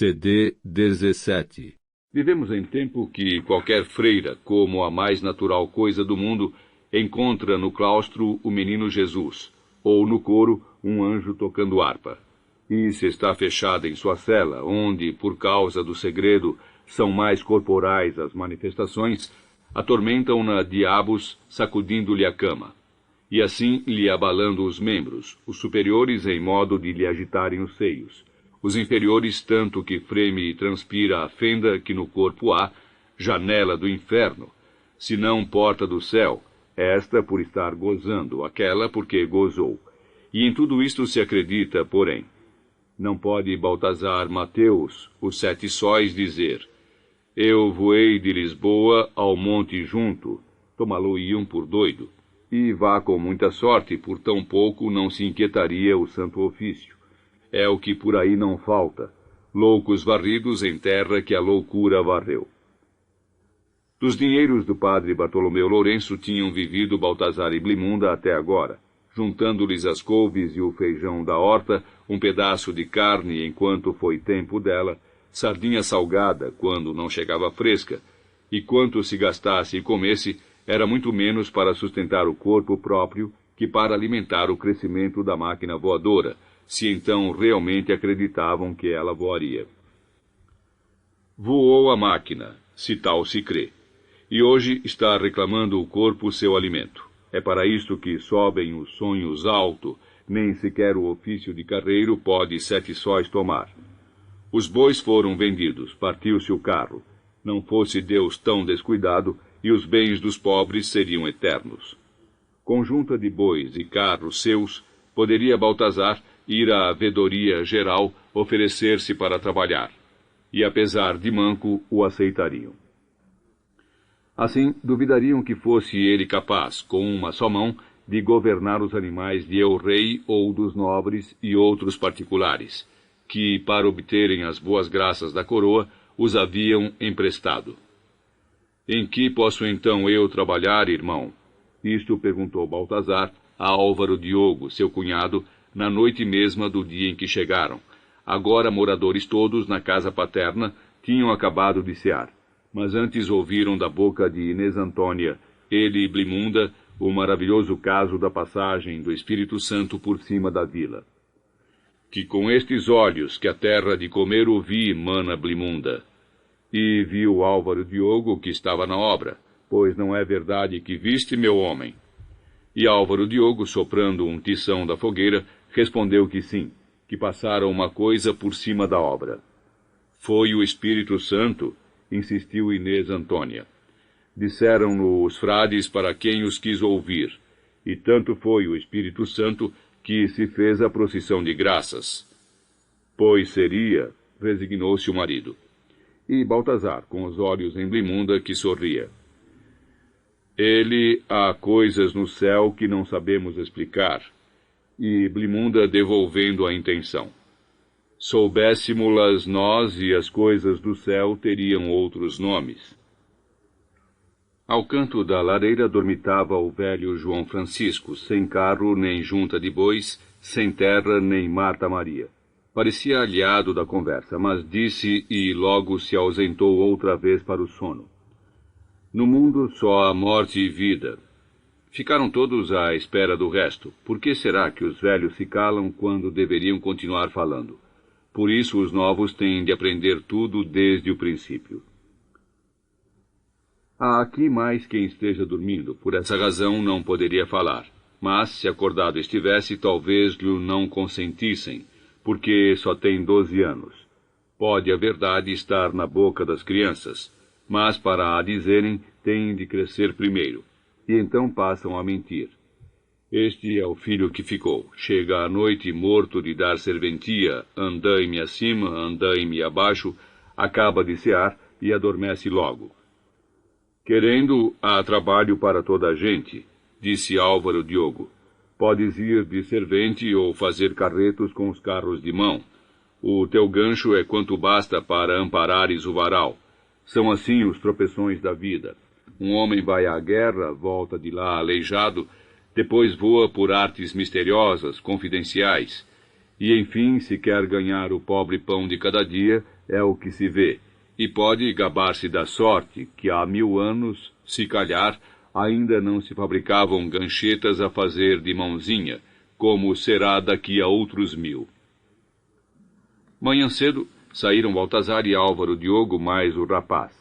CD 17. Vivemos em tempo que qualquer freira, como a mais natural coisa do mundo, encontra no claustro o menino Jesus, ou no coro um anjo tocando harpa. E se está fechada em sua cela, onde, por causa do segredo, são mais corporais as manifestações, atormentam-na diabos, sacudindo-lhe a cama, e assim lhe abalando os membros, os superiores em modo de lhe agitarem os seios, os inferiores tanto que freme e transpira a fenda que no corpo há, janela do inferno, se não porta do céu, esta por estar gozando, aquela porque gozou. E em tudo isto se acredita, porém. Não pode Baltazar Mateus, os 7 sóis, dizer: eu voei de Lisboa ao monte junto, tomá-lo-iam por doido, e vá com muita sorte, por tão pouco não se inquietaria o santo ofício. É o que por aí não falta, loucos varridos em terra que a loucura varreu. Dos dinheiros do padre Bartolomeu Lourenço tinham vivido Baltazar e Blimunda até agora, juntando-lhes as couves e o feijão da horta, um pedaço de carne enquanto foi tempo dela, sardinha salgada quando não chegava fresca, e quanto se gastasse e comesse, era muito menos para sustentar o corpo próprio que para alimentar o crescimento da máquina voadora, se então realmente acreditavam que ela voaria. Voou a máquina, se tal se crê, e hoje está reclamando o corpo seu alimento. É para isto que sobem os sonhos alto, nem sequer o ofício de carreiro pode 7 sóis tomar. Os bois foram vendidos, partiu-se o carro. Não fosse Deus tão descuidado, e os bens dos pobres seriam eternos. Conjunta de bois e carros seus, poderia Baltazar ir à vedoria geral oferecer-se para trabalhar, e apesar de manco, o aceitariam. Assim, duvidariam que fosse ele capaz, com uma só mão, de governar os animais de el-rei ou dos nobres e outros particulares, que, para obterem as boas graças da coroa, os haviam emprestado. Em que posso então eu trabalhar, irmão? Isto perguntou Baltazar a Álvaro Diogo, seu cunhado, na noite mesma do dia em que chegaram. Agora moradores todos na casa paterna tinham acabado de cear, mas antes ouviram da boca de Inês Antônia, ele e Blimunda, o maravilhoso caso da passagem do Espírito Santo por cima da vila. Que com estes olhos que a terra de comer ouvi, mana Blimunda. E viu Álvaro Diogo que estava na obra, pois não é verdade que viste, meu homem? E Álvaro Diogo, soprando um tição da fogueira, respondeu que sim, que passara uma coisa por cima da obra. Foi o Espírito Santo, insistiu Inês Antônia. Disseram-no os frades para quem os quis ouvir, e tanto foi o Espírito Santo que se fez a procissão de graças. Pois seria, resignou-se o marido. E Baltazar, com os olhos em Blimunda, que sorria. Ele há coisas no céu que não sabemos explicar, e Blimunda devolvendo a intenção. Soubéssemo-las nós e as coisas do céu teriam outros nomes. Ao canto da lareira dormitava o velho João Francisco, sem carro nem junta de bois, sem terra nem Marta Maria. Parecia aliado da conversa, mas disse e logo se ausentou outra vez para o sono. No mundo só há morte e vida. Ficaram todos à espera do resto. Por que será que os velhos se calam quando deveriam continuar falando? Por isso os novos têm de aprender tudo desde o princípio. Há aqui mais quem esteja dormindo, por essa razão não poderia falar. Mas, se acordado estivesse, talvez lhe não consentissem, porque só tem 12 anos. Pode a verdade estar na boca das crianças, mas para a dizerem têm de crescer primeiro, e então passam a mentir. Este é o filho que ficou. Chega à noite morto de dar serventia, andai-me acima, andai-me abaixo, acaba de cear e adormece logo. Querendo, há trabalho para toda a gente, disse Álvaro Diogo. Podes ir de servente ou fazer carretos com os carros de mão. O teu gancho é quanto basta para amparares o varal. São assim os tropeções da vida. Um homem vai à guerra, volta de lá aleijado, depois voa por artes misteriosas, confidenciais, E, enfim, se quer ganhar o pobre pão de cada dia, é o que se vê. E pode gabar-se da sorte que há 1000 anos, se calhar, ainda não se fabricavam ganchetas a fazer de mãozinha, como será daqui a outros 1000. Manhã cedo, saíram Baltazar e Álvaro Diogo mais o rapaz.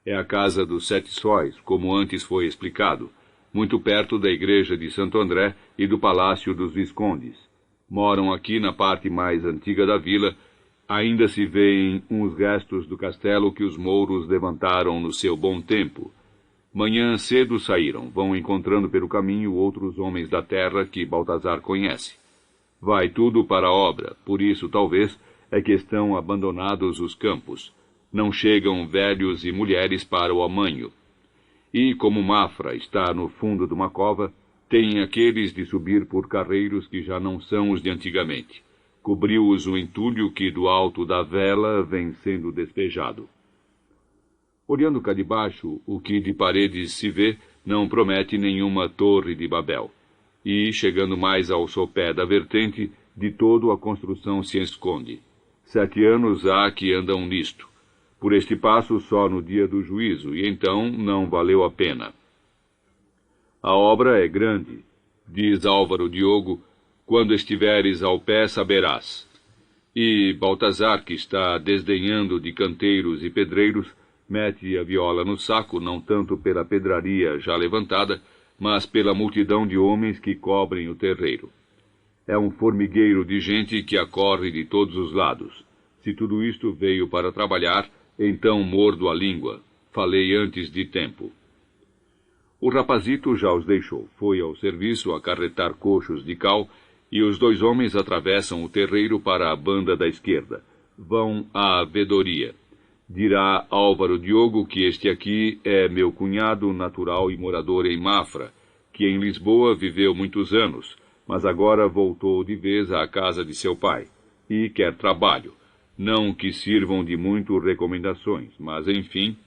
É a casa dos 7 Sóis, como antes foi explicado, muito perto da igreja de Santo André e do Palácio dos Viscondes. Moram aqui na parte mais antiga da vila. Ainda se vêem uns restos do castelo que os mouros levantaram no seu bom tempo. Manhã cedo saíram, vão encontrando pelo caminho outros homens da terra que Baltazar conhece. Vai tudo para a obra, por isso, talvez, é que estão abandonados os campos. Não chegam velhos e mulheres para o amanho. E, como Mafra está no fundo de uma cova, tem aqueles de subir por carreiros que já não são os de antigamente. Cobriu-os o entulho que do alto da vela vem sendo despejado. Olhando cá de baixo, o que de paredes se vê não promete nenhuma torre de Babel. E, chegando mais ao sopé da vertente, de todo a construção se esconde. 7 anos há que andam nisto. Por este passo só no dia do juízo, e então não valeu a pena. A obra é grande, diz Álvaro Diogo, quando estiveres ao pé saberás. E Baltazar, que está desdenhando de canteiros e pedreiros, mete a viola no saco, não tanto pela pedraria já levantada, mas pela multidão de homens que cobrem o terreiro. É um formigueiro de gente que acorre de todos os lados. Se tudo isto veio para trabalhar, então mordo a língua. Falei antes de tempo. O rapazito já os deixou. Foi ao serviço acarretar coxos de cal, e os 2 homens atravessam o terreiro para a banda da esquerda. Vão à vedoria. Dirá Álvaro Diogo que este aqui é meu cunhado natural e morador em Mafra, que em Lisboa viveu muitos anos, mas agora voltou de vez à casa de seu pai, e quer trabalho. Não que sirvam de muito recomendações, mas enfim.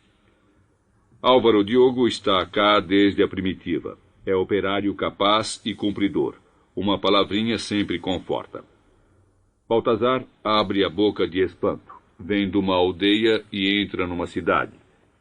Álvaro Diogo está cá desde a primitiva. É operário capaz e cumpridor. Uma palavrinha sempre conforta. Baltazar abre a boca de espanto. Vem de uma aldeia e entra numa cidade.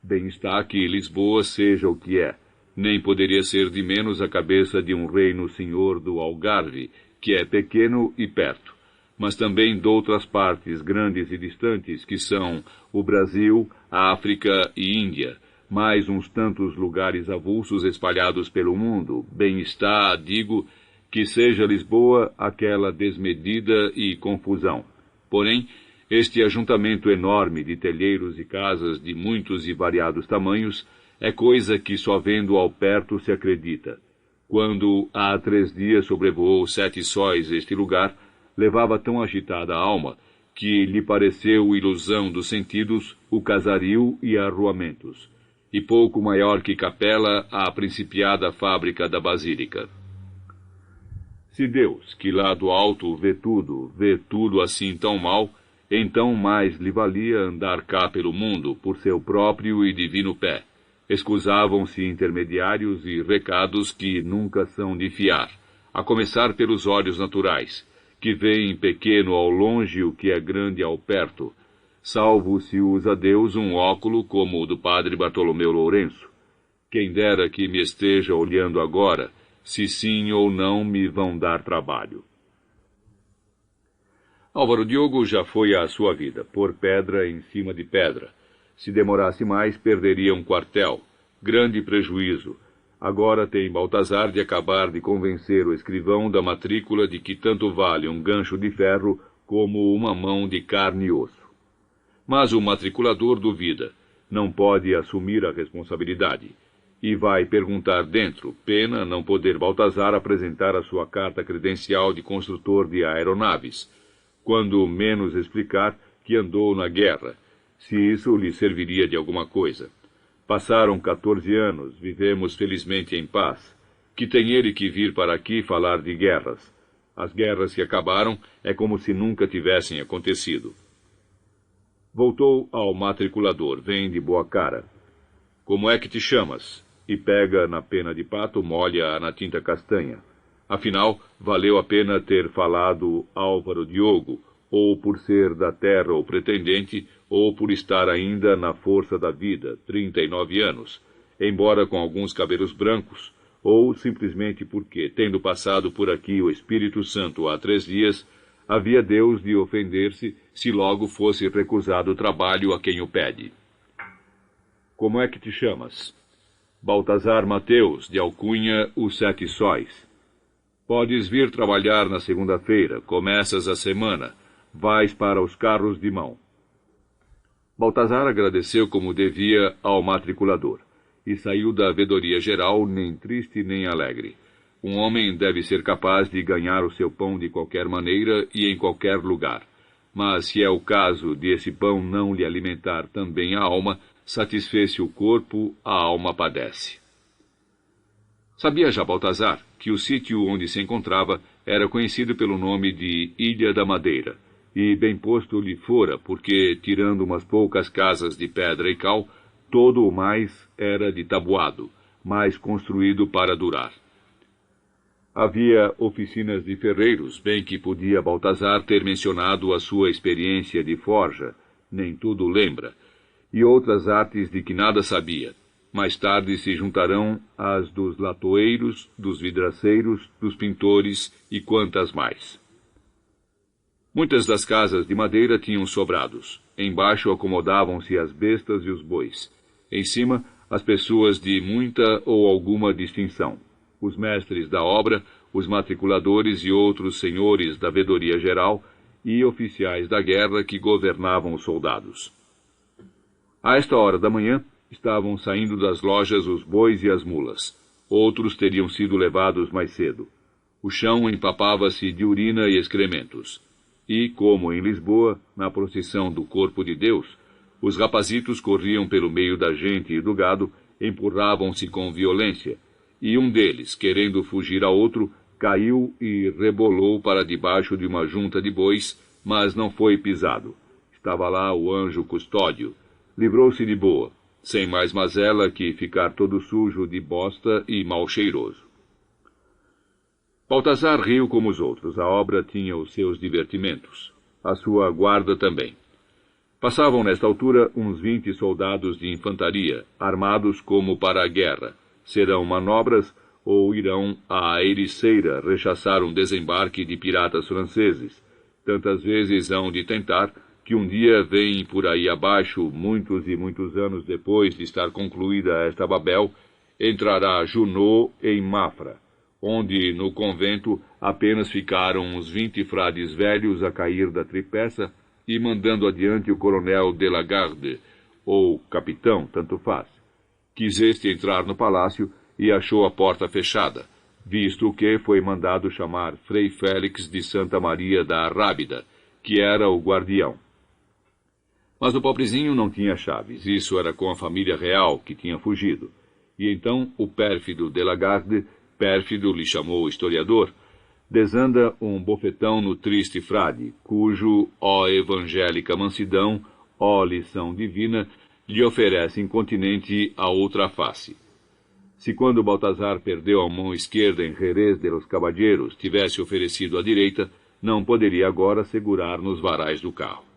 Bem está que Lisboa seja o que é. Nem poderia ser de menos a cabeça de um reino senhor do Algarve, que é pequeno e perto, mas também de outras partes grandes e distantes, que são o Brasil, a África e Índia, mais uns tantos lugares avulsos espalhados pelo mundo. Bem está, digo, que seja Lisboa aquela desmedida e confusão. Porém, este ajuntamento enorme de telheiros e casas de muitos e variados tamanhos é coisa que só vendo ao perto se acredita. Quando há 3 dias sobrevoou 7 sóis este lugar, levava tão agitada a alma que lhe pareceu ilusão dos sentidos o casario e arruamentos, e pouco maior que capela a principiada fábrica da basílica. Se Deus, que lá do alto vê tudo assim tão mal, então mais lhe valia andar cá pelo mundo por seu próprio e divino pé. Escusavam-se intermediários e recados que nunca são de fiar, a começar pelos olhos naturais, que veem pequeno ao longe o que é grande ao perto, salvo se usa Deus um óculo como o do padre Bartolomeu Lourenço. Quem dera que me esteja olhando agora, se sim ou não me vão dar trabalho. Álvaro Diogo já foi à sua vida, pôr pedra em cima de pedra. Se demorasse mais, perderia um quartel. Grande prejuízo. Agora tem Baltazar de acabar de convencer o escrivão da matrícula de que tanto vale um gancho de ferro como uma mão de carne e osso. Mas o matriculador duvida. Não pode assumir a responsabilidade. E vai perguntar dentro, pena não poder Baltazar apresentar a sua carta credencial de construtor de aeronaves, quando menos explicar que andou na guerra, se isso lhe serviria de alguma coisa. Passaram 14 anos, vivemos felizmente em paz. Que tem ele que vir para aqui falar de guerras? As guerras que acabaram é como se nunca tivessem acontecido. Voltou ao matriculador, vem de boa cara. Como é que te chamas? E pega na pena de pato, molha-a na tinta castanha. Afinal, valeu a pena ter falado Álvaro Diogo, ou por ser da terra o pretendente, ou por estar ainda na força da vida, 39 anos, embora com alguns cabelos brancos, ou simplesmente porque, tendo passado por aqui o Espírito Santo há 3 dias, havia Deus de ofender-se se logo fosse recusado o trabalho a quem o pede. Como é que te chamas? Baltazar Mateus, de alcunha os 7 Sóis. Podes vir trabalhar na segunda-feira, começas a semana, vais para os carros de mão. Baltazar agradeceu como devia ao matriculador, e saiu da vedoria geral nem triste nem alegre. Um homem deve ser capaz de ganhar o seu pão de qualquer maneira e em qualquer lugar. Mas se é o caso de esse pão não lhe alimentar também a alma, satisfez-se o corpo, a alma padece. Sabia já Baltazar que o sítio onde se encontrava era conhecido pelo nome de Ilha da Madeira, e bem posto lhe fora, porque, tirando umas poucas casas de pedra e cal, todo o mais era de tabuado, mas construído para durar. Havia oficinas de ferreiros, bem que podia Baltazar ter mencionado a sua experiência de forja, nem tudo lembra, e outras artes de que nada sabia. Mais tarde se juntarão as dos latoeiros, dos vidraceiros, dos pintores e quantas mais. Muitas das casas de madeira tinham sobrados. Embaixo acomodavam-se as bestas e os bois. Em cima, as pessoas de muita ou alguma distinção. Os mestres da obra, os matriculadores e outros senhores da vedoria geral e oficiais da guerra que governavam os soldados. A esta hora da manhã, estavam saindo das lojas os bois e as mulas. Outros teriam sido levados mais cedo. O chão empapava-se de urina e excrementos. E, como em Lisboa, na procissão do Corpo de Deus, os rapazitos corriam pelo meio da gente e do gado, empurravam-se com violência, e um deles, querendo fugir a outro, caiu e rebolou para debaixo de uma junta de bois, mas não foi pisado. Estava lá o anjo custódio. Livrou-se de boa, sem mais mazela que ficar todo sujo de bosta e mal cheiroso. Baltazar riu como os outros. A obra tinha os seus divertimentos. A sua guarda também. Passavam nesta altura uns 20 soldados de infantaria, armados como para a guerra. Serão manobras ou irão à Ericeira rechaçar um desembarque de piratas franceses. Tantas vezes hão de tentar que um dia vêm por aí abaixo, muitos e muitos anos depois de estar concluída esta Babel, entrará Junot em Mafra, onde no convento apenas ficaram uns 20 frades velhos a cair da tripeça e mandando adiante o coronel de la Garde, ou capitão, tanto faz. Quis este entrar no palácio e achou a porta fechada, visto que foi mandado chamar Frei Félix de Santa Maria da Arrábida, que era o guardião. Mas o pobrezinho não tinha chaves, isso era com a família real que tinha fugido. E então o pérfido de la Garde, pérfido lhe chamou o historiador, desanda um bofetão no triste frade, cujo, ó evangélica mansidão, ó lição divina, lhe oferece incontinente a outra face. Se quando Baltazar perdeu a mão esquerda em Jerez de los Caballeros tivesse oferecido a direita, não poderia agora segurar nos varais do carro.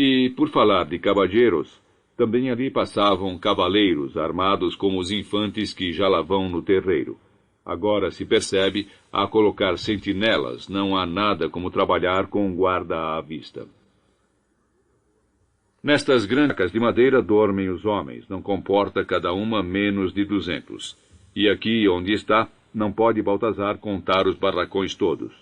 E, por falar de caballeros, também ali passavam cavaleiros armados como os infantes que já lá vão no terreiro. Agora se percebe, a colocar sentinelas, não há nada como trabalhar com guarda à vista. Nestas grandes cacas de madeira dormem os homens, não comporta cada uma menos de 200. E aqui onde está, não pode Baltazar contar os barracões todos.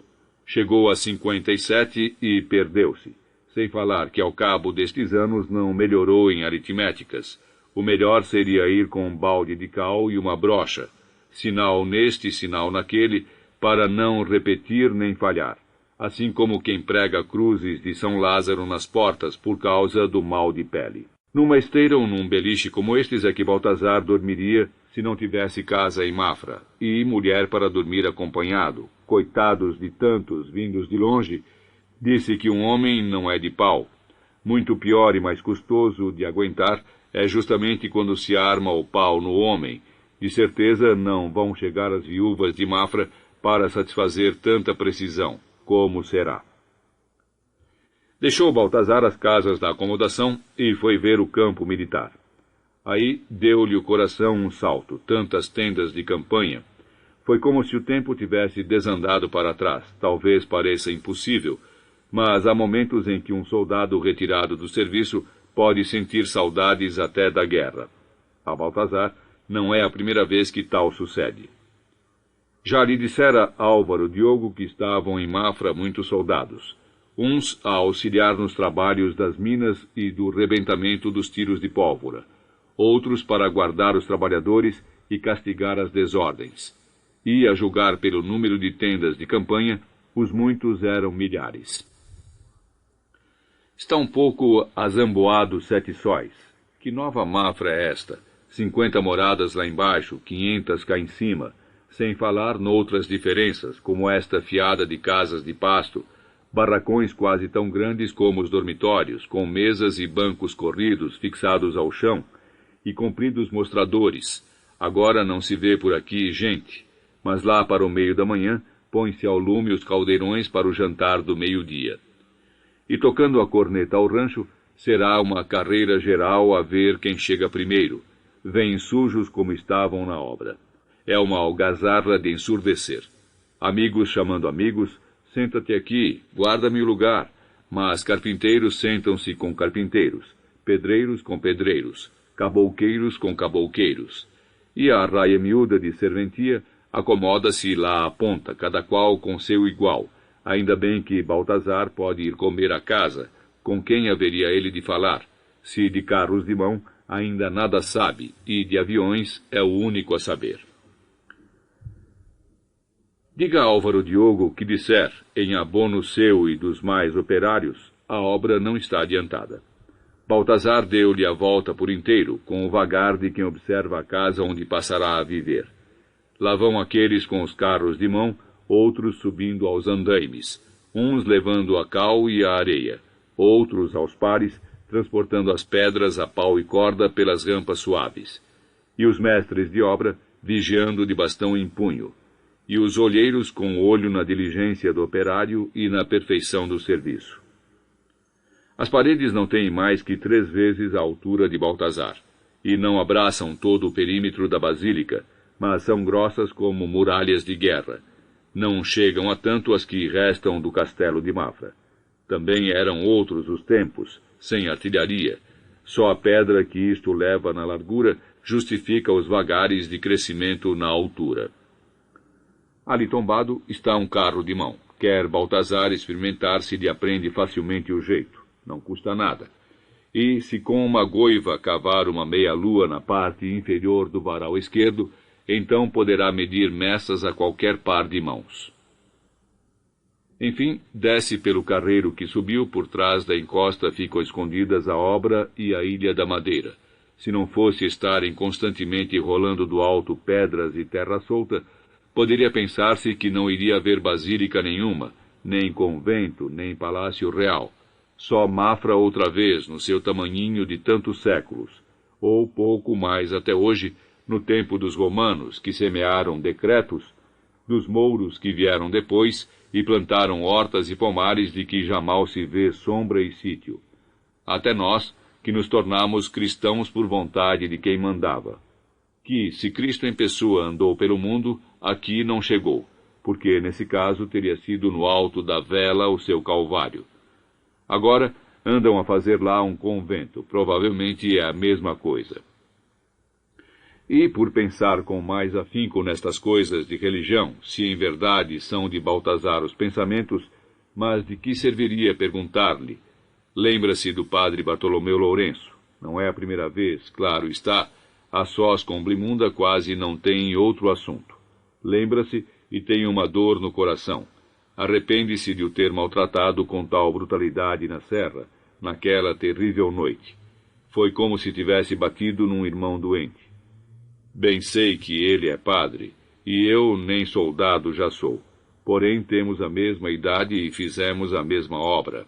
Chegou a 57 e perdeu-se. Sem falar que ao cabo destes anos não melhorou em aritméticas. O melhor seria ir com um balde de cal e uma brocha, sinal neste, sinal naquele, para não repetir nem falhar, assim como quem prega cruzes de São Lázaro nas portas por causa do mal de pele. Numa esteira ou num beliche como estes é que Baltazar dormiria se não tivesse casa em Mafra, e mulher para dormir acompanhado. Coitados de tantos vindos de longe, disse que um homem não é de pau. Muito pior e mais custoso de aguentar é justamente quando se arma o pau no homem, De certeza não vão chegar as viúvas de Mafra para satisfazer tanta precisão. Como será? Deixou Baltazar as casas da acomodação e foi ver o campo militar. Aí deu-lhe o coração um salto, tantas tendas de campanha. Foi como se o tempo tivesse desandado para trás. Talvez pareça impossível, mas há momentos em que um soldado retirado do serviço pode sentir saudades até da guerra. A Baltazar não é a primeira vez que tal sucede. Já lhe dissera Álvaro Diogo que estavam em Mafra muitos soldados, uns a auxiliar nos trabalhos das minas e do rebentamento dos tiros de pólvora, outros para guardar os trabalhadores e castigar as desordens. E, a julgar pelo número de tendas de campanha, os muitos eram milhares. Está um pouco azamboado Sete Sóis. Que nova Mafra é esta? 50 moradas lá embaixo, 500 cá em cima, sem falar noutras diferenças, como esta fiada de casas de pasto, barracões quase tão grandes como os dormitórios, com mesas e bancos corridos fixados ao chão, e compridos mostradores. Agora não se vê por aqui gente, mas lá para o meio da manhã põe-se ao lume os caldeirões para o jantar do meio-dia. E tocando a corneta ao rancho, será uma carreira geral a ver quem chega primeiro. Vêm sujos como estavam na obra. É uma algazarra de ensurdecer. Amigos chamando amigos, senta-te aqui, guarda-me o lugar. Mas carpinteiros sentam-se com carpinteiros, pedreiros com pedreiros, cabouqueiros com cabouqueiros. E a raia miúda de serventia acomoda-se lá à ponta, cada qual com seu igual. Ainda bem que Baltazar pode ir comer à casa. Com quem haveria ele de falar? Se de carros de mão ainda nada sabe, e de aviões é o único a saber. Diga a Álvaro Diogo que disser, em abono seu e dos mais operários, a obra não está adiantada. Baltazar deu-lhe a volta por inteiro, com o vagar de quem observa a casa onde passará a viver. Lá vão aqueles com os carros de mão, outros subindo aos andaimes, uns levando a cal e a areia, outros aos pares, transportando as pedras a pau e corda pelas rampas suaves, e os mestres de obra vigiando de bastão em punho, e os olheiros com olho na diligência do operário e na perfeição do serviço. As paredes não têm mais que 3 vezes a altura de Baltazar, e não abraçam todo o perímetro da basílica, mas são grossas como muralhas de guerra. Não chegam a tanto as que restam do castelo de Mafra. Também eram outros os tempos, sem artilharia. Só a pedra que isto leva na largura justifica os vagares de crescimento na altura. Ali tombado está um carro de mão. Quer Baltazar experimentar se lhe aprende facilmente o jeito. Não custa nada. E se com uma goiva cavar uma meia-lua na parte inferior do varal esquerdo, então poderá medir meças a qualquer par de mãos. Enfim, desce pelo carreiro que subiu, por trás da encosta ficam escondidas a obra e a Ilha da Madeira. Se não fosse estarem constantemente rolando do alto pedras e terra solta, poderia pensar-se que não iria haver basílica nenhuma, nem convento, nem palácio real. Só Mafra outra vez, no seu tamanhinho de tantos séculos, ou pouco mais até hoje, no tempo dos romanos, que semearam decretos, dos mouros que vieram depois e plantaram hortas e pomares de que jamais se vê sombra e sítio. Até nós, que nos tornamos cristãos por vontade de quem mandava. Que, se Cristo em pessoa andou pelo mundo, aqui não chegou, porque nesse caso teria sido no alto da vela o seu calvário. Agora andam a fazer lá um convento, provavelmente é a mesma coisa. E, por pensar com mais afinco nestas coisas de religião, se em verdade são de Baltazar os pensamentos, mas de que serviria perguntar-lhe? Lembra-se do padre Bartolomeu Lourenço. Não é a primeira vez, claro está. A sós com Blimunda quase não tem outro assunto. Lembra-se e tem uma dor no coração. Arrepende-se de o ter maltratado com tal brutalidade na serra, naquela terrível noite. Foi como se tivesse batido num irmão doente. Bem sei que ele é padre, e eu nem soldado já sou. Porém temos a mesma idade e fizemos a mesma obra.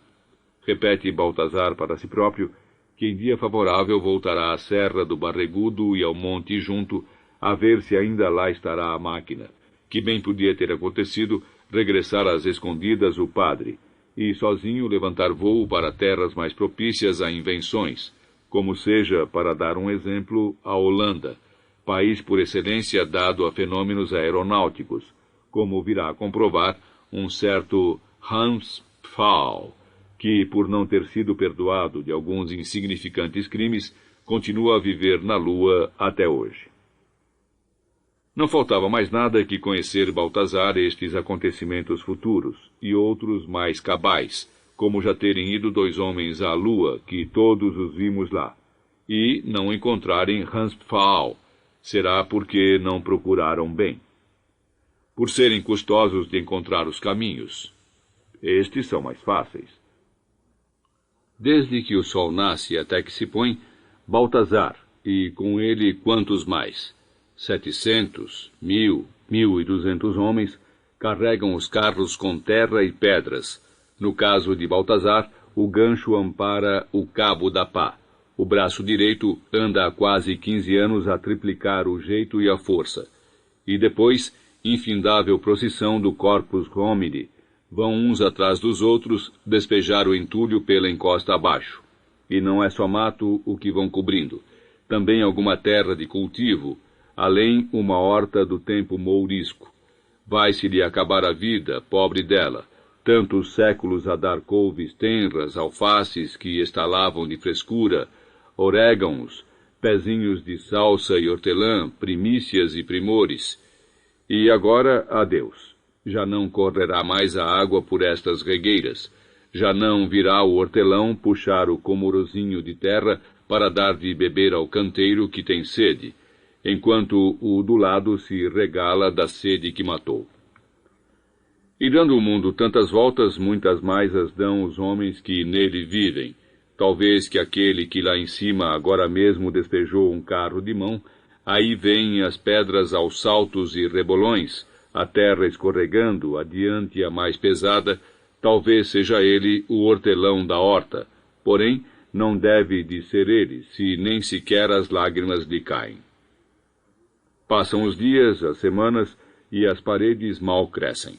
Repete Baltazar para si próprio, que em dia favorável voltará à Serra do Barregudo e ao monte junto, a ver se ainda lá estará a máquina, que bem podia ter acontecido regressar às escondidas o padre, e sozinho levantar voo para terras mais propícias a invenções, como seja, para dar um exemplo, a Holanda, país por excelência dado a fenômenos aeronáuticos, como virá a comprovar um certo Hans Pfaall, que, por não ter sido perdoado de alguns insignificantes crimes, continua a viver na Lua até hoje. Não faltava mais nada que conhecer Baltazar estes acontecimentos futuros, e outros mais cabais, como já terem ido 2 homens à Lua, que todos os vimos lá, e não encontrarem Hans Pfaall, será porque não procuraram bem. Por serem custosos de encontrar os caminhos. Estes são mais fáceis. Desde que o sol nasce até que se põe, Baltazar, e com ele quantos mais? 700, 1000, 1200 homens carregam os carros com terra e pedras. No caso de Baltazar, o gancho ampara o cabo da pá. O braço direito anda há quase 15 anos a triplicar o jeito e a força. E depois, infindável procissão do Corpus Homini, vão uns atrás dos outros despejar o entulho pela encosta abaixo. E não é só mato o que vão cobrindo, também alguma terra de cultivo, além uma horta do tempo mourisco. Vai-se-lhe acabar a vida, pobre dela, tantos séculos a dar couves tenras, alfaces que estalavam de frescura, orégãos, pezinhos de salsa e hortelã, primícias e primores. E agora, adeus. Já não correrá mais a água por estas regueiras. Já não virá o hortelão puxar o comorozinho de terra para dar de beber ao canteiro que tem sede, enquanto o do lado se regala da sede que matou. E dando o mundo tantas voltas, muitas mais as dão os homens que nele vivem. Talvez que aquele que lá em cima agora mesmo despejou um carro de mão, aí vêm as pedras aos saltos e rebolões, a terra escorregando, adiante a mais pesada, talvez seja ele o hortelão da horta, porém não deve de ser ele, se nem sequer as lágrimas lhe caem. Passam os dias, as semanas, e as paredes mal crescem.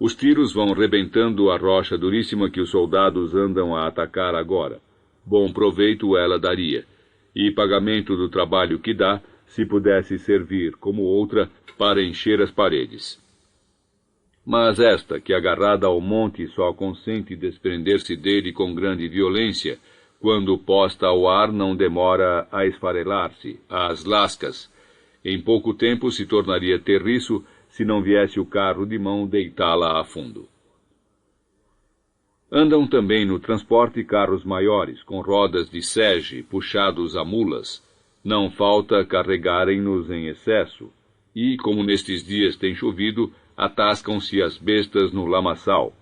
Os tiros vão rebentando a rocha duríssima que os soldados andam a atacar agora. Bom proveito ela daria, e pagamento do trabalho que dá, se pudesse servir como outra para encher as paredes. Mas esta, que agarrada ao monte só consente desprender-se dele com grande violência, quando posta ao ar não demora a esfarelar-se, às lascas. Em pouco tempo se tornaria terriço se não viesse o carro de mão deitá-la a fundo. Andam também no transporte carros maiores, com rodas de sege, puxados a mulas. Não falta carregarem-nos em excesso, e, como nestes dias tem chovido, atascam-se as bestas no lamaçal,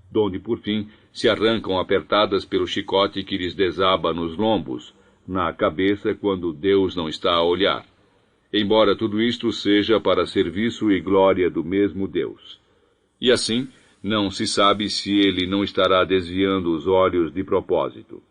donde, por fim, se arrancam apertadas pelo chicote que lhes desaba nos lombos, na cabeça quando Deus não está a olhar. Embora tudo isto seja para serviço e glória do mesmo Deus. E assim, não se sabe se ele não estará desviando os olhos de propósito.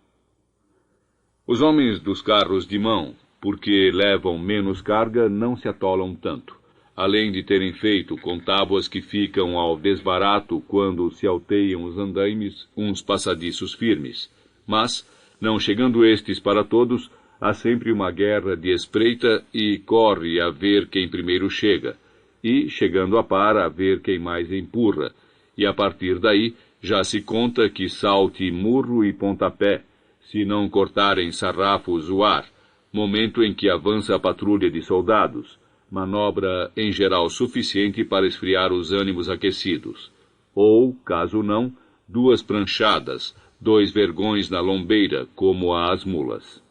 Os homens dos carros de mão, porque levam menos carga, não se atolam tanto, além de terem feito com tábuas que ficam ao desbarato quando se alteiam os andaimes uns passadiços firmes. Mas, não chegando estes para todos, há sempre uma guerra de espreita e corre a ver quem primeiro chega, e, chegando a par, a ver quem mais empurra, e a partir daí já se conta que salte murro e pontapé, se não cortarem sarrafos o ar, momento em que avança a patrulha de soldados, manobra em geral suficiente para esfriar os ânimos aquecidos, ou, caso não, 2 pranchadas, 2 vergões na lombeira, como às mulas.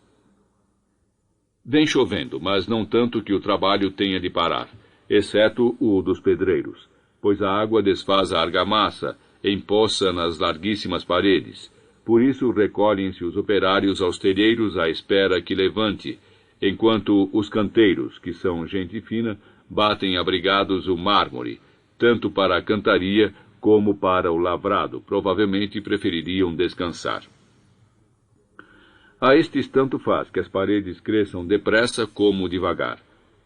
Vem chovendo, mas não tanto que o trabalho tenha de parar, exceto o dos pedreiros, pois a água desfaz a argamassa, empoça nas larguíssimas paredes. Por isso recolhem-se os operários aos telheiros à espera que levante, enquanto os canteiros, que são gente fina, batem abrigados o mármore, tanto para a cantaria como para o lavrado, provavelmente prefeririam descansar. A estes tanto faz que as paredes cresçam depressa como devagar.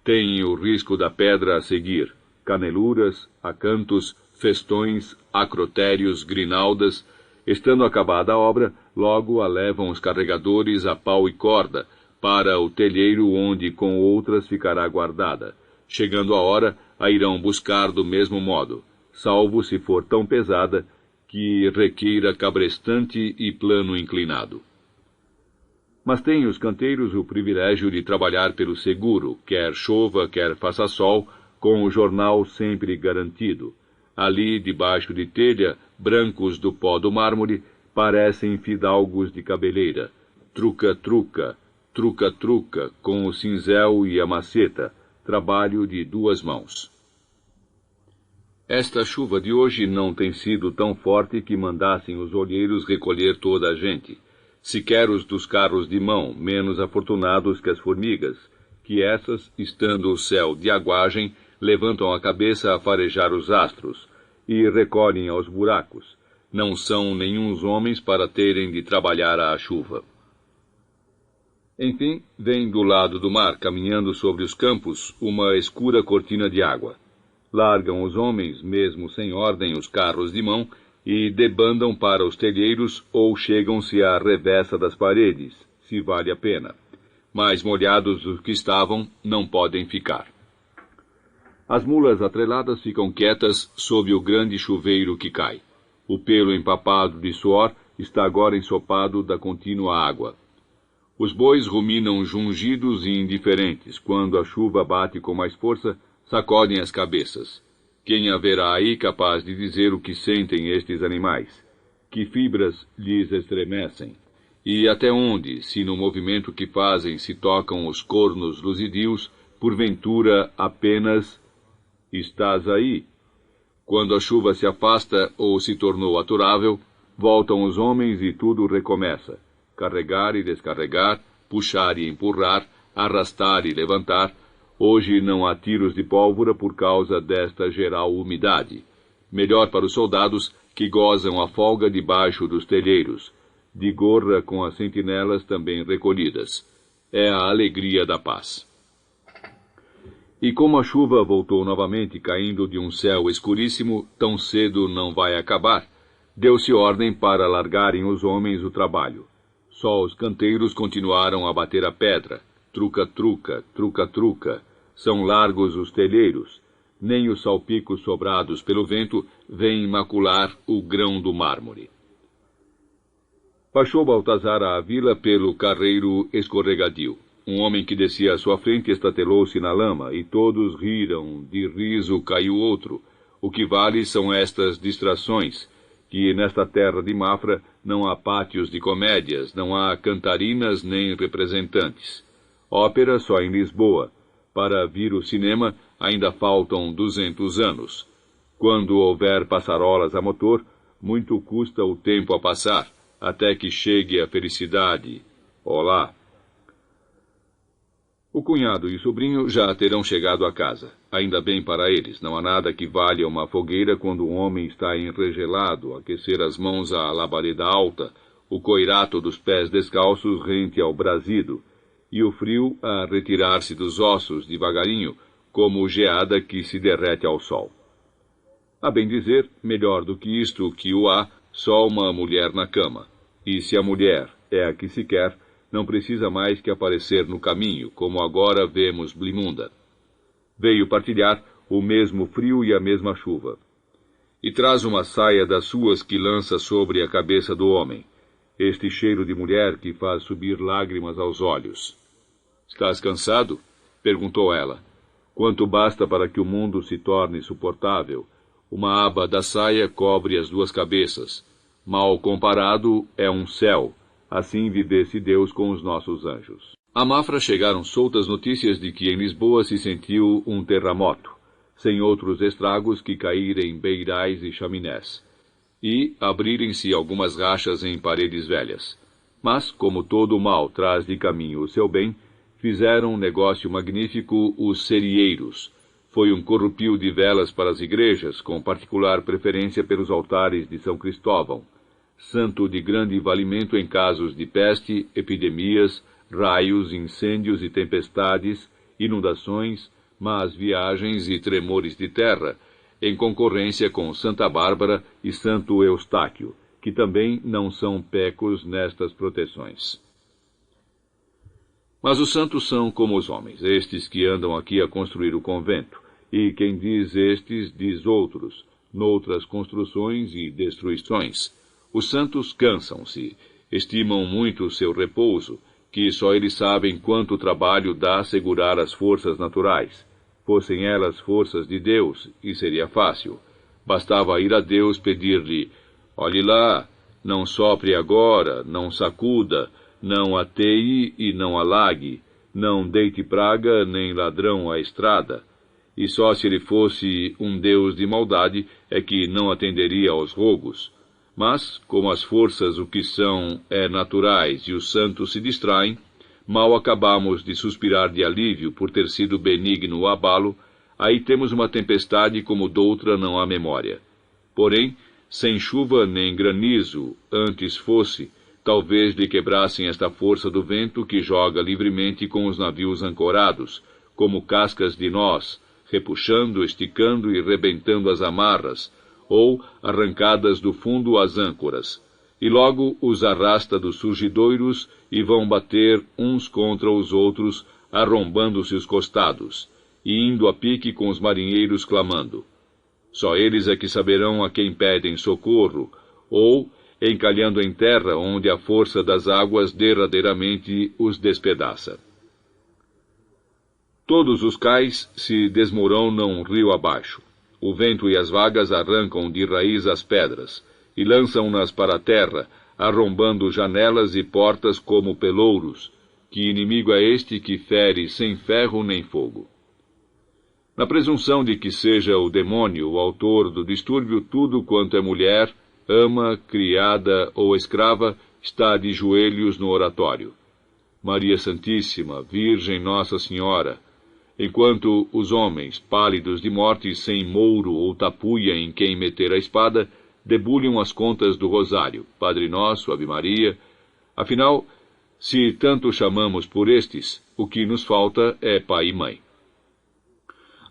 Tem o risco da pedra a seguir, caneluras, acantos, festões, acrotérios, grinaldas. Estando acabada a obra, logo a levam os carregadores a pau e corda, para o telheiro onde com outras ficará guardada. Chegando a hora, a irão buscar do mesmo modo, salvo se for tão pesada que requeira cabrestante e plano inclinado. Mas têm os canteiros o privilégio de trabalhar pelo seguro, quer chova, quer faça sol, com o jornal sempre garantido. Ali, debaixo de telha, brancos do pó do mármore, parecem fidalgos de cabeleira. Truca-truca, truca-truca, com o cinzel e a maceta, trabalho de 2 mãos. Esta chuva de hoje não tem sido tão forte que mandassem os olheiros recolher toda a gente. Sequer os dos carros de mão, menos afortunados que as formigas, que essas, estando o céu de aguagem, levantam a cabeça a farejar os astros, e recolhem aos buracos. Não são nenhuns homens para terem de trabalhar à chuva. Enfim, vem do lado do mar, caminhando sobre os campos, uma escura cortina de água. Largam os homens, mesmo sem ordem, os carros de mão, e debandam para os telheiros ou chegam-se à revessa das paredes, se vale a pena. Mais molhados do que estavam, não podem ficar. As mulas atreladas ficam quietas sob o grande chuveiro que cai. O pelo empapado de suor está agora ensopado da contínua água. Os bois ruminam jungidos e indiferentes. Quando a chuva bate com mais força, sacodem as cabeças. Quem haverá aí capaz de dizer o que sentem estes animais? Que fibras lhes estremecem? E até onde, se no movimento que fazem se tocam os cornos luzidios, porventura apenas estás aí? Quando a chuva se afasta ou se tornou aturável, voltam os homens e tudo recomeça. Carregar e descarregar, puxar e empurrar, arrastar e levantar. Hoje não há tiros de pólvora por causa desta geral umidade. Melhor para os soldados que gozam a folga debaixo dos telheiros, de gorra com as sentinelas também recolhidas. É a alegria da paz. E como a chuva voltou novamente caindo de um céu escuríssimo, tão cedo não vai acabar, deu-se ordem para largarem os homens o trabalho. Só os canteiros continuaram a bater a pedra. Truca-truca, truca-truca. São largos os telheiros. Nem os salpicos sobrados pelo vento vêm macular o grão do mármore. Baixou Baltazar à vila pelo carreiro escorregadio. Um homem que descia à sua frente estatelou-se na lama, e todos riram, de riso caiu outro. O que vale são estas distrações, que nesta terra de Mafra não há pátios de comédias, não há cantarinas nem representantes. Ópera só em Lisboa. Para vir o cinema ainda faltam 200 anos. Quando houver passarolas a motor, muito custa o tempo a passar, até que chegue a felicidade. Olá! O cunhado e o sobrinho já terão chegado a casa. Ainda bem para eles, não há nada que valha uma fogueira quando um homem está enregelado, aquecer as mãos à labareda alta, o coirato dos pés descalços rente ao brasido, e o frio a retirar-se dos ossos devagarinho, como geada que se derrete ao sol. A bem dizer, melhor do que isto que o há, só uma mulher na cama. E se a mulher é a que se quer, não precisa mais que aparecer no caminho, como agora vemos Blimunda. Veio partilhar o mesmo frio e a mesma chuva. E traz uma saia das suas que lança sobre a cabeça do homem, este cheiro de mulher que faz subir lágrimas aos olhos. Estás cansado? Perguntou ela. Quanto basta para que o mundo se torne suportável? Uma aba da saia cobre as 2 cabeças. Mal comparado, é um céu. Assim vivesse Deus com os nossos anjos. A Mafra chegaram soltas notícias de que em Lisboa se sentiu um terremoto, sem outros estragos que cair em beirais e chaminés, e abrirem-se algumas rachas em paredes velhas. Mas, como todo mal traz de caminho o seu bem, fizeram um negócio magnífico os cerieiros. Foi um corrupio de velas para as igrejas, com particular preferência pelos altares de São Cristóvão, santo de grande valimento em casos de peste, epidemias, raios, incêndios e tempestades, inundações, más viagens e tremores de terra, em concorrência com Santa Bárbara e Santo Eustáquio, que também não são pecos nestas proteções. Mas os santos são como os homens, estes que andam aqui a construir o convento, e quem diz estes, diz outros, noutras construções e destruições. Os santos cansam-se, estimam muito o seu repouso, que só eles sabem quanto trabalho dá segurar as forças naturais. Fossem elas forças de Deus, e seria fácil. Bastava ir a Deus pedir-lhe, olhe lá, não sopre agora, não sacuda, não ateie e não alague, não deite praga nem ladrão à estrada. E só se ele fosse um Deus de maldade é que não atenderia aos rogos. Mas, como as forças o que são naturais e os santos se distraem, mal acabamos de suspirar de alívio por ter sido benigno o abalo, aí temos uma tempestade como doutra não há memória. Porém, sem chuva nem granizo, antes fosse, talvez lhe quebrassem esta força do vento que joga livremente com os navios ancorados, como cascas de nós, repuxando, esticando e rebentando as amarras, ou arrancadas do fundo as âncoras, e logo os arrasta dos surgidoiros e vão bater uns contra os outros, arrombando-se os costados, e indo a pique com os marinheiros clamando. Só eles é que saberão a quem pedem socorro, ou encalhando em terra onde a força das águas derradeiramente os despedaça. Todos os cais se desmoronam rio abaixo. O vento e as vagas arrancam de raiz as pedras, e lançam-nas para a terra, arrombando janelas e portas como pelouros, que inimigo é este que fere sem ferro nem fogo. Na presunção de que seja o demônio o autor do distúrbio, tudo quanto é mulher, ama, criada ou escrava, está de joelhos no oratório. Maria Santíssima, Virgem Nossa Senhora, enquanto os homens, pálidos de morte, sem mouro ou tapuia em quem meter a espada, debulham as contas do rosário, Padre Nosso, Ave Maria. Afinal, se tanto chamamos por estes, o que nos falta é pai e mãe.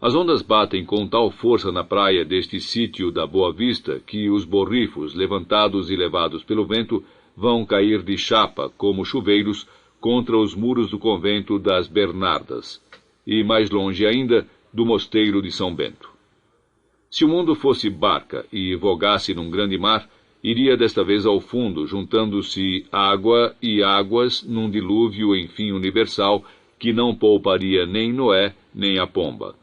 As ondas batem com tal força na praia deste sítio da Boa Vista que os borrifos, levantados e levados pelo vento, vão cair de chapa, como chuveiros, contra os muros do convento das Bernardas, e mais longe ainda, do mosteiro de São Bento. Se o mundo fosse barca e vogasse num grande mar, iria desta vez ao fundo, juntando-se água e águas num dilúvio, enfim, universal, que não pouparia nem Noé, nem a pomba.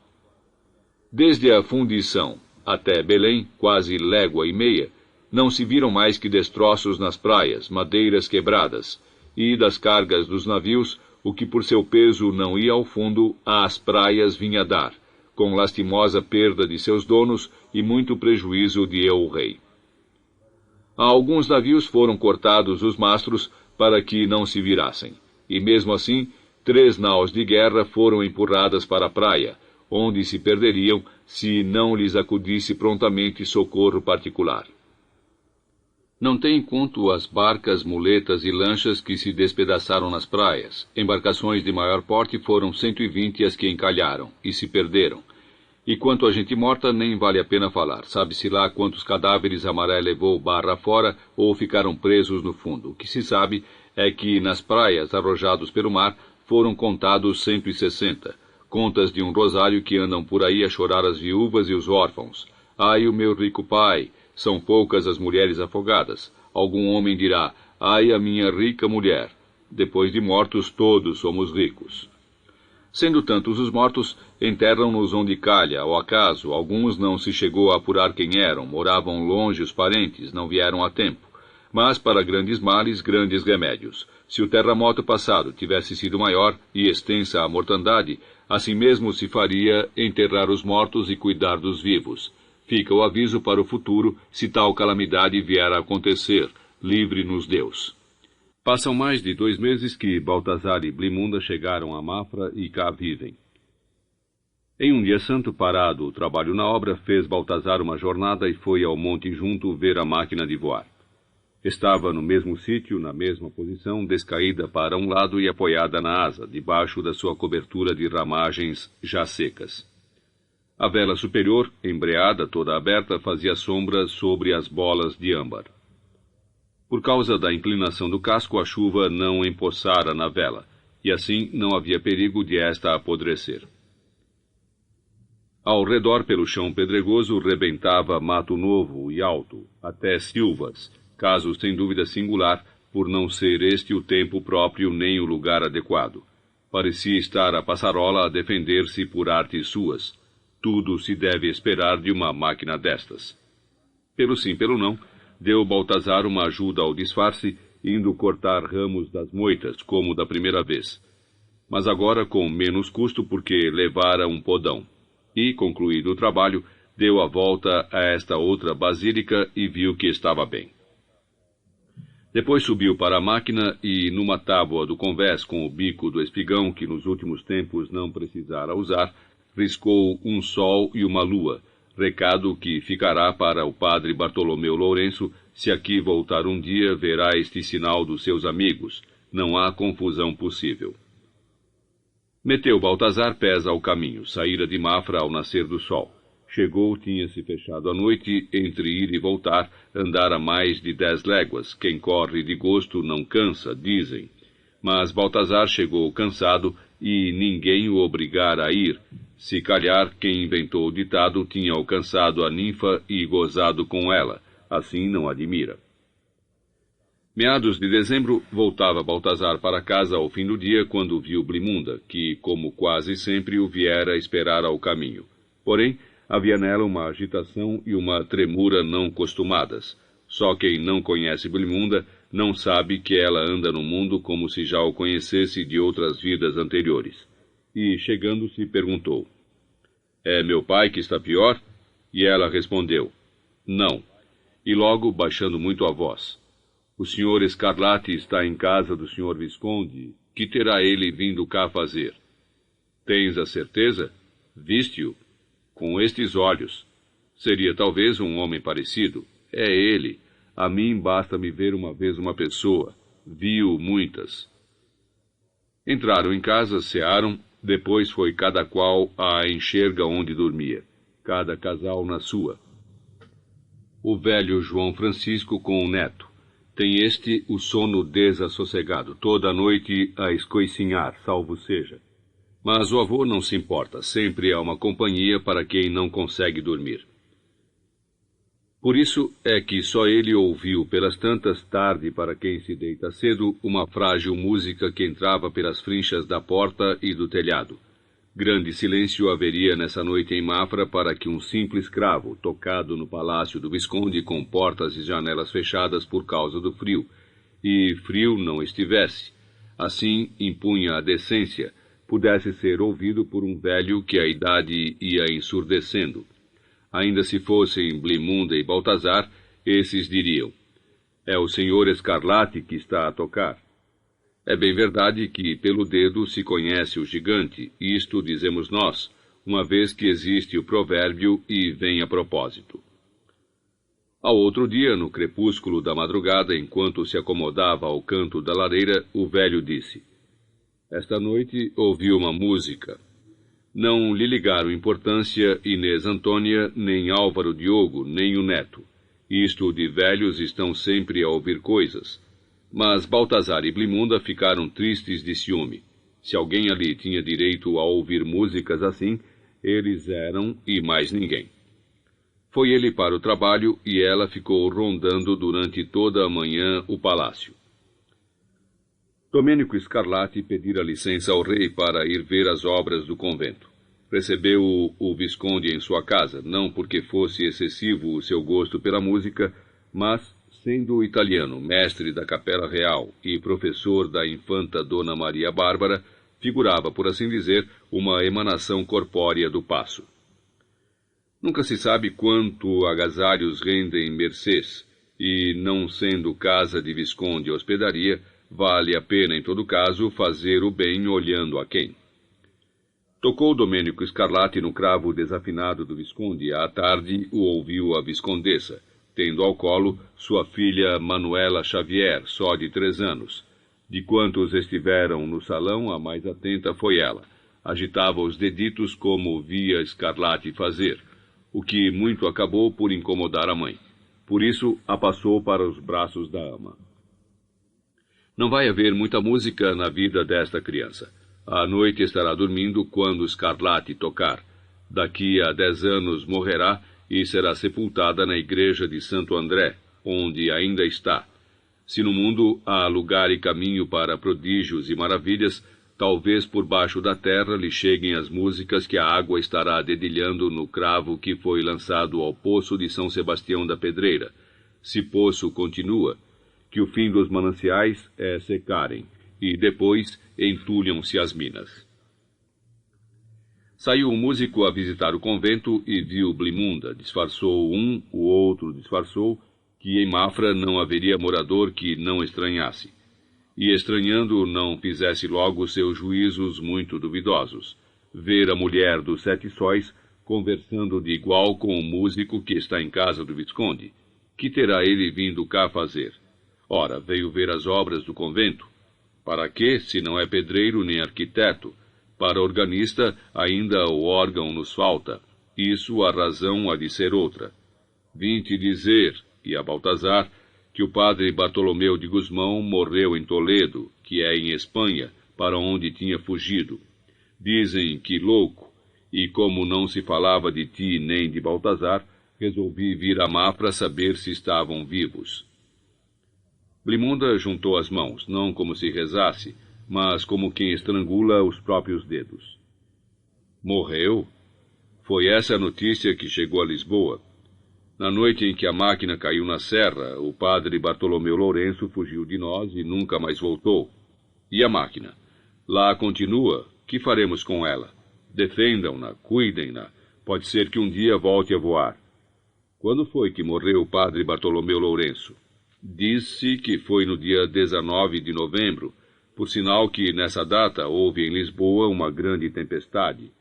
Desde a fundição até Belém, quase légua e meia, não se viram mais que destroços nas praias, madeiras quebradas, e das cargas dos navios, o que por seu peso não ia ao fundo, às praias vinha dar, com lastimosa perda de seus donos e muito prejuízo de El-Rei. A alguns navios foram cortados os mastros para que não se virassem, e mesmo assim, 3 naus de guerra foram empurradas para a praia, onde se perderiam se não lhes acudisse prontamente socorro particular. Não tem em conta as barcas, muletas e lanchas que se despedaçaram nas praias. Embarcações de maior porte foram 120 as que encalharam e se perderam. E quanto a gente morta, nem vale a pena falar. Sabe-se lá quantos cadáveres a maré levou barra fora ou ficaram presos no fundo. O que se sabe é que nas praias arrojados pelo mar foram contados 160, contas de um rosário que andam por aí a chorar as viúvas e os órfãos. Ai, o meu rico pai! São poucas as mulheres afogadas. Algum homem dirá, ai, a minha rica mulher. Depois de mortos, todos somos ricos. Sendo tantos os mortos, enterram-nos onde calha, ao acaso. Alguns não se chegou a apurar quem eram, moravam longe os parentes, não vieram a tempo. Mas para grandes males, grandes remédios. Se o terremoto passado tivesse sido maior e extensa a mortandade, assim mesmo se faria enterrar os mortos e cuidar dos vivos. Fica o aviso para o futuro, se tal calamidade vier a acontecer. Livre-nos Deus. Passam mais de 2 meses que Baltazar e Blimunda chegaram a Mafra e cá vivem. Em um dia santo, parado o trabalho na obra, fez Baltazar uma jornada e foi ao Monte Junto ver a máquina de voar. Estava no mesmo sítio, na mesma posição, descaída para um lado e apoiada na asa, debaixo da sua cobertura de ramagens já secas. A vela superior, embreada, toda aberta, fazia sombra sobre as bolas de âmbar. Por causa da inclinação do casco, a chuva não empoçara na vela, e assim não havia perigo de esta apodrecer. Ao redor, pelo chão pedregoso, rebentava mato novo e alto, até silvas, caso sem dúvida singular, por não ser este o tempo próprio nem o lugar adequado. Parecia estar a passarola a defender-se por artes suas. Tudo se deve esperar de uma máquina destas. Pelo sim, pelo não, deu Baltazar uma ajuda ao disfarce, indo cortar ramos das moitas, como da primeira vez. Mas agora com menos custo, porque levara um podão. E, concluído o trabalho, deu a volta a esta outra basílica e viu que estava bem. Depois subiu para a máquina e, numa tábua do convés com o bico do espigão que nos últimos tempos não precisara usar, riscou um sol e uma lua, recado que ficará para o padre Bartolomeu Lourenço, se aqui voltar um dia verá este sinal dos seus amigos. Não há confusão possível. Meteu Baltazar pés ao caminho, saíra de Mafra ao nascer do sol. Chegou, tinha-se fechado a noite, entre ir e voltar, andara mais de 10 léguas. Quem corre de gosto não cansa, dizem. Mas Baltazar chegou cansado e ninguém o obrigara a ir. Se calhar, quem inventou o ditado tinha alcançado a ninfa e gozado com ela. Assim não admira. Meados de dezembro, voltava Baltazar para casa ao fim do dia, quando viu Blimunda, que, como quase sempre, o viera esperar ao caminho. Porém, havia nela uma agitação e uma tremura não costumadas. Só quem não conhece Blimunda não sabe que ela anda no mundo como se já o conhecesse de outras vidas anteriores. E, chegando-se, perguntou: "É meu pai que está pior?" E ela respondeu: "Não." E logo, baixando muito a voz: "O senhor Scarlatti está em casa do senhor Visconde. Que terá ele vindo cá fazer?" "Tens a certeza? Viste-o? Com estes olhos. Seria talvez um homem parecido. É ele. A mim basta-me ver uma vez uma pessoa. Vi-o muitas." Entraram em casa, cearam, depois foi cada qual à enxerga onde dormia, cada casal na sua. O velho João Francisco com o neto. Tem este o sono desassossegado, toda a noite a escoicinhar, salvo seja. Mas o avô não se importa, sempre há uma companhia para quem não consegue dormir. Por isso é que só ele ouviu, pelas tantas tarde para quem se deita cedo, uma frágil música que entrava pelas frinchas da porta e do telhado. Grande silêncio haveria nessa noite em Mafra para que um simples cravo, tocado no palácio do Visconde com portas e janelas fechadas por causa do frio, e frio não estivesse, assim impunha a decência, pudesse ser ouvido por um velho que a idade ia ensurdecendo. Ainda se fossem Blimunda e Baltazar, esses diriam: "É o senhor Scarlatti que está a tocar." É bem verdade que pelo dedo se conhece o gigante, isto dizemos nós, uma vez que existe o provérbio e vem a propósito. Ao outro dia, no crepúsculo da madrugada, enquanto se acomodava ao canto da lareira, o velho disse: "Esta noite ouvi uma música." Não lhe ligaram importância Inês Antônia, nem Álvaro Diogo, nem o neto. Isto de velhos estão sempre a ouvir coisas. Mas Baltazar e Blimunda ficaram tristes de ciúme. Se alguém ali tinha direito a ouvir músicas assim, eles eram e mais ninguém. Foi ele para o trabalho e ela ficou rondando durante toda a manhã o palácio. Domênico Scarlatti pedira licença ao rei para ir ver as obras do convento. Recebeu o Visconde em sua casa, não porque fosse excessivo o seu gosto pela música, mas, sendo italiano, mestre da Capela Real e professor da infanta Dona Maria Bárbara, figurava, por assim dizer, uma emanação corpórea do paço. Nunca se sabe quanto agasalhos rendem mercês, e, não sendo casa de Visconde hospedaria, vale a pena, em todo caso, fazer o bem olhando a quem. Tocou Domênico Scarlatti no cravo desafinado do Visconde. À tarde o ouviu a Viscondessa. tendo ao colo sua filha Manuela Xavier, só de 3 anos. De quantos estiveram no salão, a mais atenta foi ela. Agitava os deditos como via Scarlatti fazer, o que muito acabou por incomodar a mãe. Por isso, a passou para os braços da ama. Não vai haver muita música na vida desta criança. À noite estará dormindo quando Scarlatti tocar. Daqui a 10 anos morrerá e será sepultada na igreja de Santo André, onde ainda está. Se no mundo há lugar e caminho para prodígios e maravilhas, talvez por baixo da terra lhe cheguem as músicas que a água estará dedilhando no cravo que foi lançado ao poço de São Sebastião da Pedreira. Se poço continua, que o fim dos mananciais é secarem, e depois entulham-se as minas. Saiu o músico a visitar o convento e viu Blimunda. Disfarçou um, o outro disfarçou, que em Mafra não haveria morador que não estranhasse. E estranhando não fizesse logo seus juízos muito duvidosos. Ver a mulher dos 7 sóis conversando de igual com o músico que está em casa do Visconde. Que terá ele vindo cá fazer? Ora, veio ver as obras do convento. Para quê, se não é pedreiro nem arquiteto? Para organista, ainda o órgão nos falta. Isso a razão há de ser outra. Vim-te dizer, e a Baltazar, que o padre Bartolomeu de Gusmão morreu em Toledo, que é em Espanha, para onde tinha fugido. Dizem que louco, e como não se falava de ti nem de Baltazar, resolvi vir a Mafra saber se estavam vivos. Blimunda juntou as mãos, não como se rezasse, mas como quem estrangula os próprios dedos. Morreu? Foi essa a notícia que chegou a Lisboa. Na noite em que a máquina caiu na serra, o padre Bartolomeu Lourenço fugiu de nós e nunca mais voltou. E a máquina? Lá continua. Que faremos com ela? Defendam-na, cuidem-na. Pode ser que um dia volte a voar. Quando foi que morreu o padre Bartolomeu Lourenço? Disse que foi no dia 19 de novembro, por sinal que nessa data houve em Lisboa uma grande tempestade.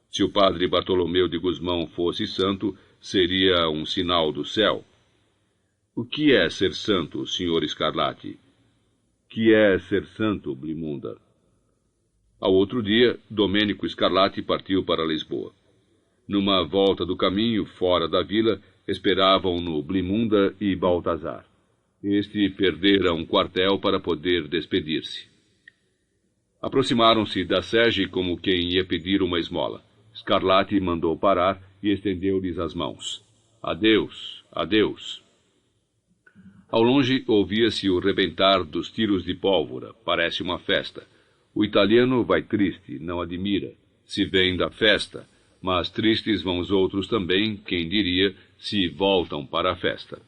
Se o padre Bartolomeu de Gusmão fosse santo, seria um sinal do céu. O que é ser santo, Sr. Scarlatti? Que é ser santo, Blimunda? Ao outro dia, Domênico Scarlatti partiu para Lisboa. Numa volta do caminho, fora da vila, esperavam-no Blimunda e Baltazar. Este perdera um quartel para poder despedir-se. Aproximaram-se da sege como quem ia pedir uma esmola. Scarlatti mandou parar e estendeu-lhes as mãos. Adeus, adeus. Ao longe ouvia-se o rebentar dos tiros de pólvora. Parece uma festa. O italiano vai triste, não admira. Se vem da festa, mas tristes vão os outros também, quem diria, se voltam para a festa.